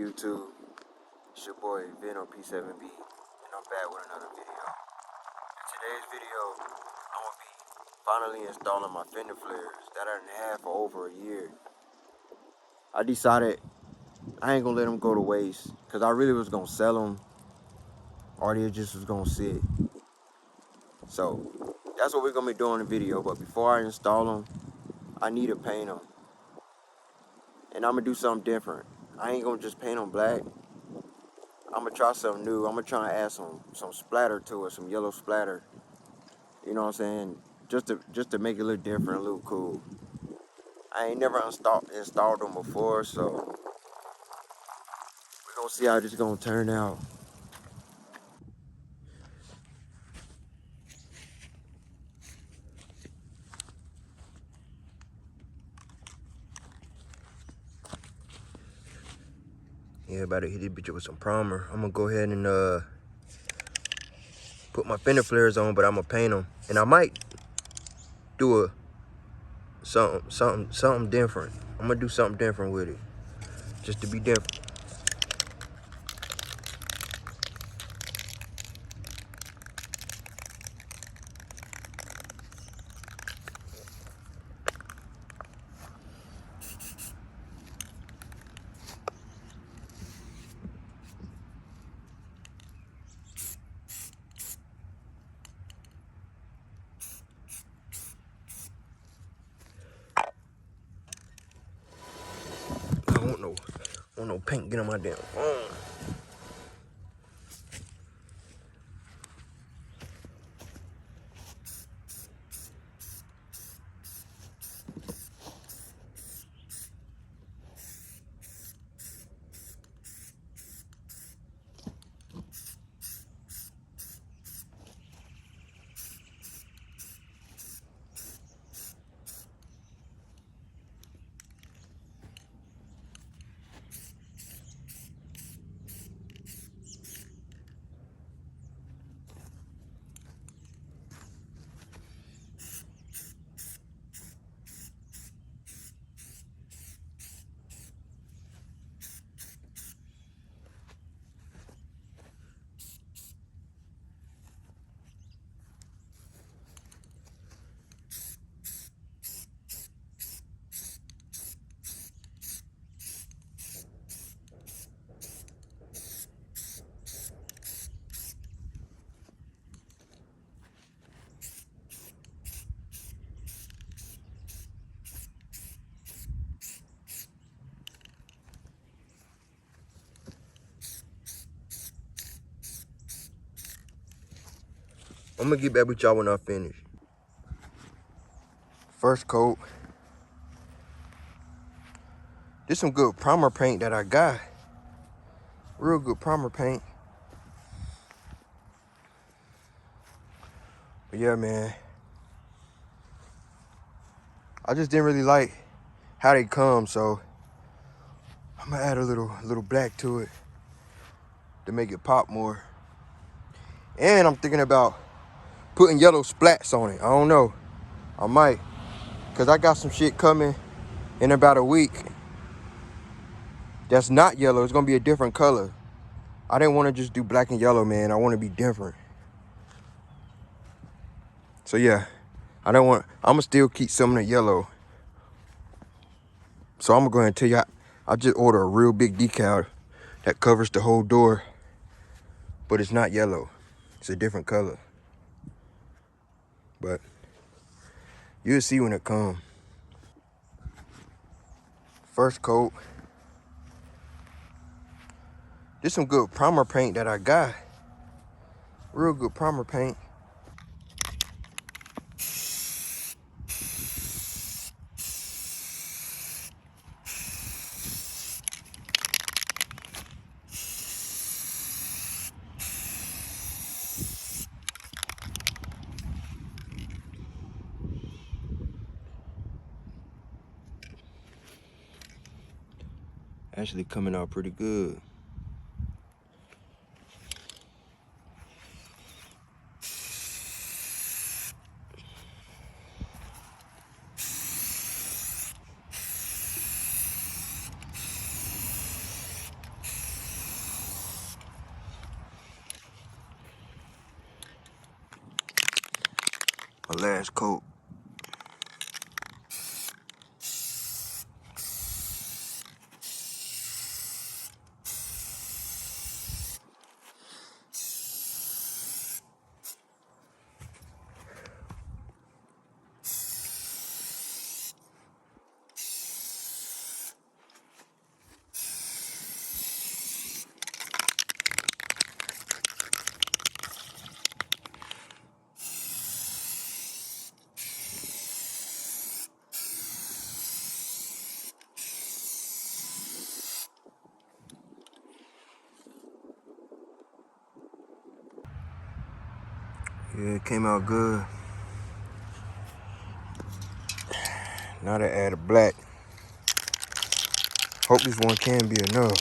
YouTube, it's your boy Vin on P7B, and I'm back with another video. In today's video, I'm gonna be finally installing my fender flares that I done had for over a year. I decided I ain't gonna let them go to waste, cause I really was gonna sell them, or they just was gonna sit. So that's what we're gonna be doing in the video. But before I install them, I need to paint them, and I'm gonna do something different. I ain't gonna just paint them black. I'm gonna try something new. I'm gonna try and add some splatter to it, some yellow splatter. You know what I'm saying? Just to make it look different, a little cool. I ain't never installed them before, so we're gonna see how this gonna turn out. Yeah, about to hit this bitch with some primer. I'm gonna go ahead and put my fender flares on, but I'm gonna paint them, and I might do something different. I'm gonna do something different with it, just to be different. I don't want no paint get on my damn phone. I'm gonna get back with y'all when I finish. First coat. This some good primer paint that I got. Real good primer paint. But yeah, man. I just didn't really like how they come, so I'm gonna add a little black to it to make it pop more. And I'm thinking about putting yellow splats on it. I don't know. I might. Cause I got some shit coming in about a week that's not yellow. It's gonna be a different color. I didn't want to just do black and yellow, man. I want to be different. So yeah, I'm gonna still keep some of the yellow. So I'm gonna go ahead and tell you, I just ordered a real big decal that covers the whole door, but it's not yellow. It's a different color. But you'll see when it comes. First coat. This some good primer paint that I got. Real good primer paint. Actually coming out pretty good. last coat. Yeah, it came out good. Now they added black. Hope this one can be enough.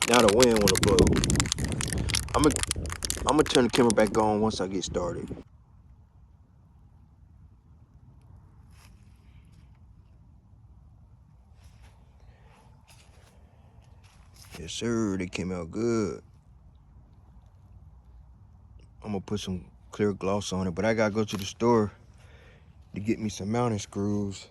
Now the wind wanna blow. I'm gonna turn the camera back on once I get started. Yes, sir, they came out good. I'm gonna put some clear gloss on it, but I gotta go to the store to get me some mounting screws.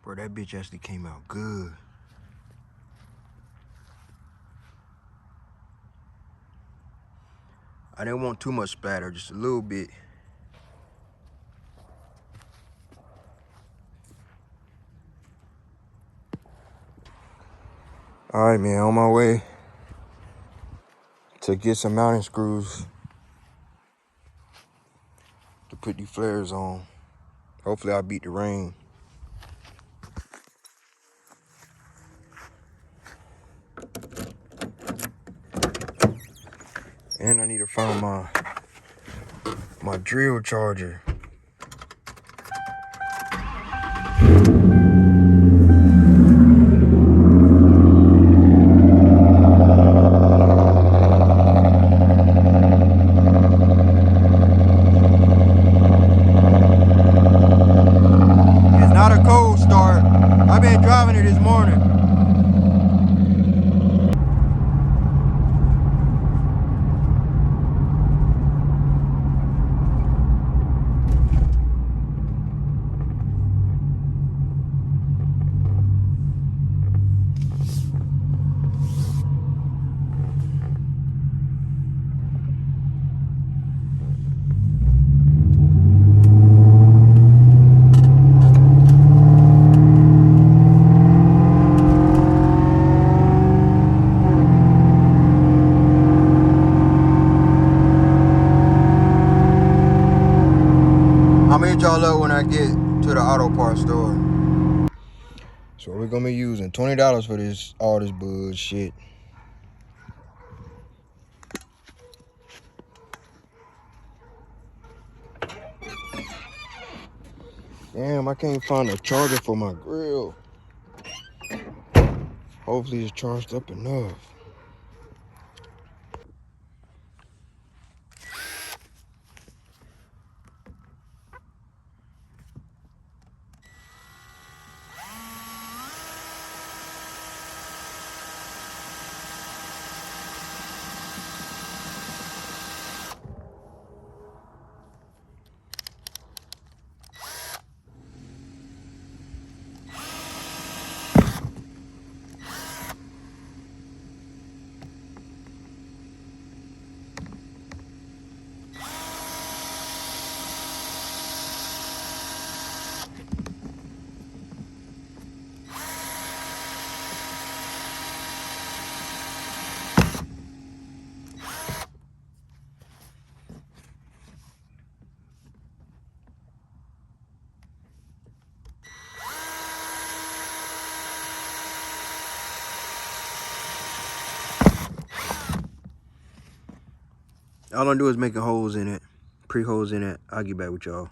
Bro, that bitch actually came out good. I didn't want too much splatter, just a little bit. All right, man, on my way to get some mounting screws to put these flares on. Hopefully I'll beat the rain. And I need to find my drill charger. It's not a cold start. I've been driving it this morning. I'ma hit y'all up when I get to the auto parts store. So we're gonna be using $20 for this, all this bullshit. Damn, I can't find a charger for my grill. Hopefully it's charged up enough. All I'm doing is making holes in it, pre-holes in it. I'll get back with y'all.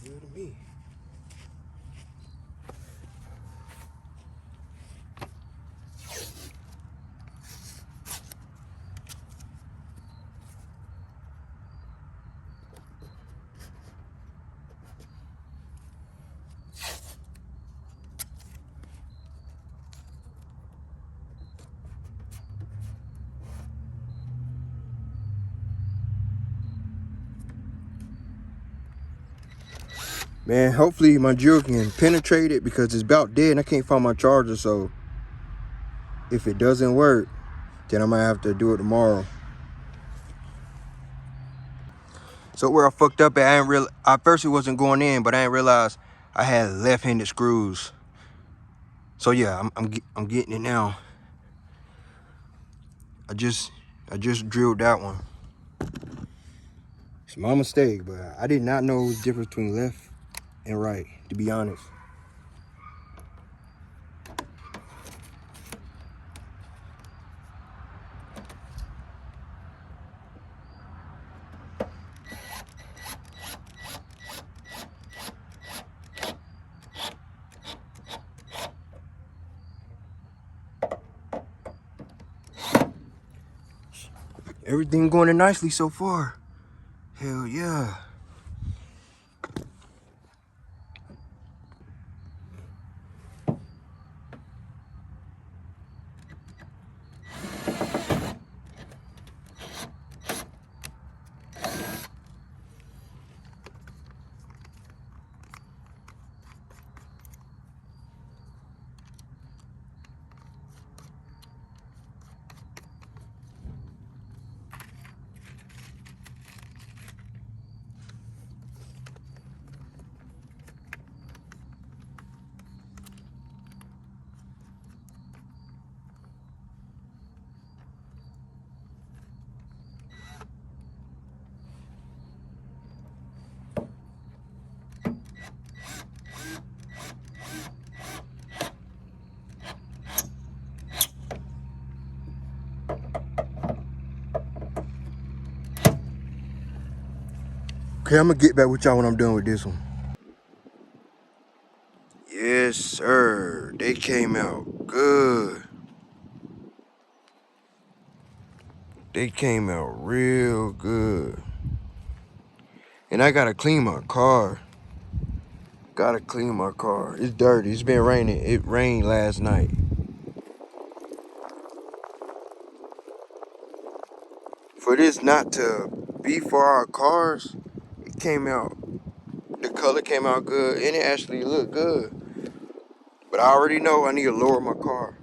Good to me. Man, hopefully my drill can penetrate it because it's about dead and I can't find my charger. So if it doesn't work, then I might have to do it tomorrow. So where I fucked up at, I first it wasn't going in, but I didn't realize I had left-handed screws. So yeah, I'm getting it now. I just drilled that one. It's my mistake, but I did not know the difference between left and right, to be honest. Everything going in nicely so far. Hell yeah. Okay, I'm gonna get back with y'all when I'm done with this one. Yes, sir. They came out good. They came out real good. And I gotta clean my car. Gotta clean my car. It's dirty. It's been raining. It rained last night. For this not to be for our cars, it came out. The color came out good and it actually looked good. But I already know I need to lower my car.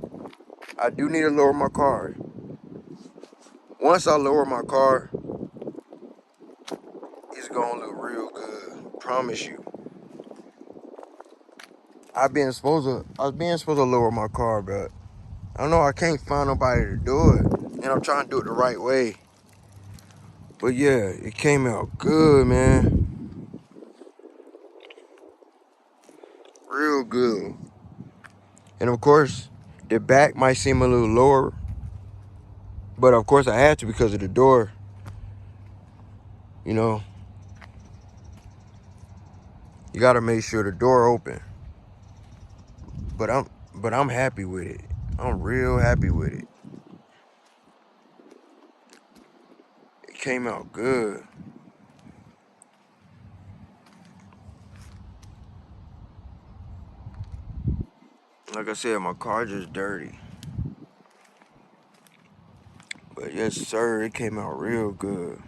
I do need to lower my car. Once I lower my car, it's gonna look real good. Promise you. I was being supposed to lower my car, but I don't know, I can't find nobody to do it. And I'm trying to do it the right way. But yeah, it came out good, man. Real good. And of course, the back might seem a little lower. But of course I had to because of the door. You know, you gotta make sure the door open. But I'm happy with it. I'm real happy with it. It came out good. Like I said, my car just dirty. But yes, sir, it came out real good.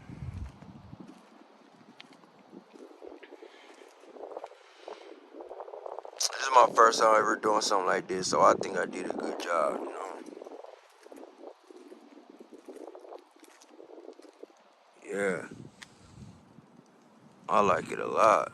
This is my first time ever doing something like this, so I think I did a good job, you know. Yeah, I like it a lot.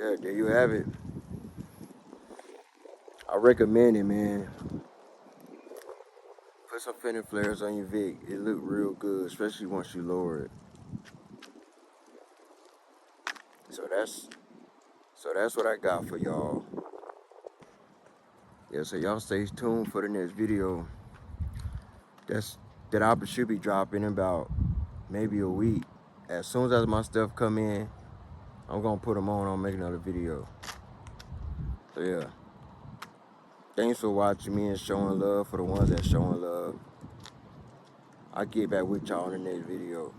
Yeah, there you have it. I recommend it, man. Put some fender flares on your Vic. It look real good, especially once you lower it. So that's what I got for y'all. Yeah, so y'all stay tuned for the next video. That I should be dropping in about maybe a week. As soon as my stuff come in, I'm gonna put them on. I'll make another video. So yeah, thanks for watching me and showing love for the ones that showing love. I'll get back with y'all in the next video.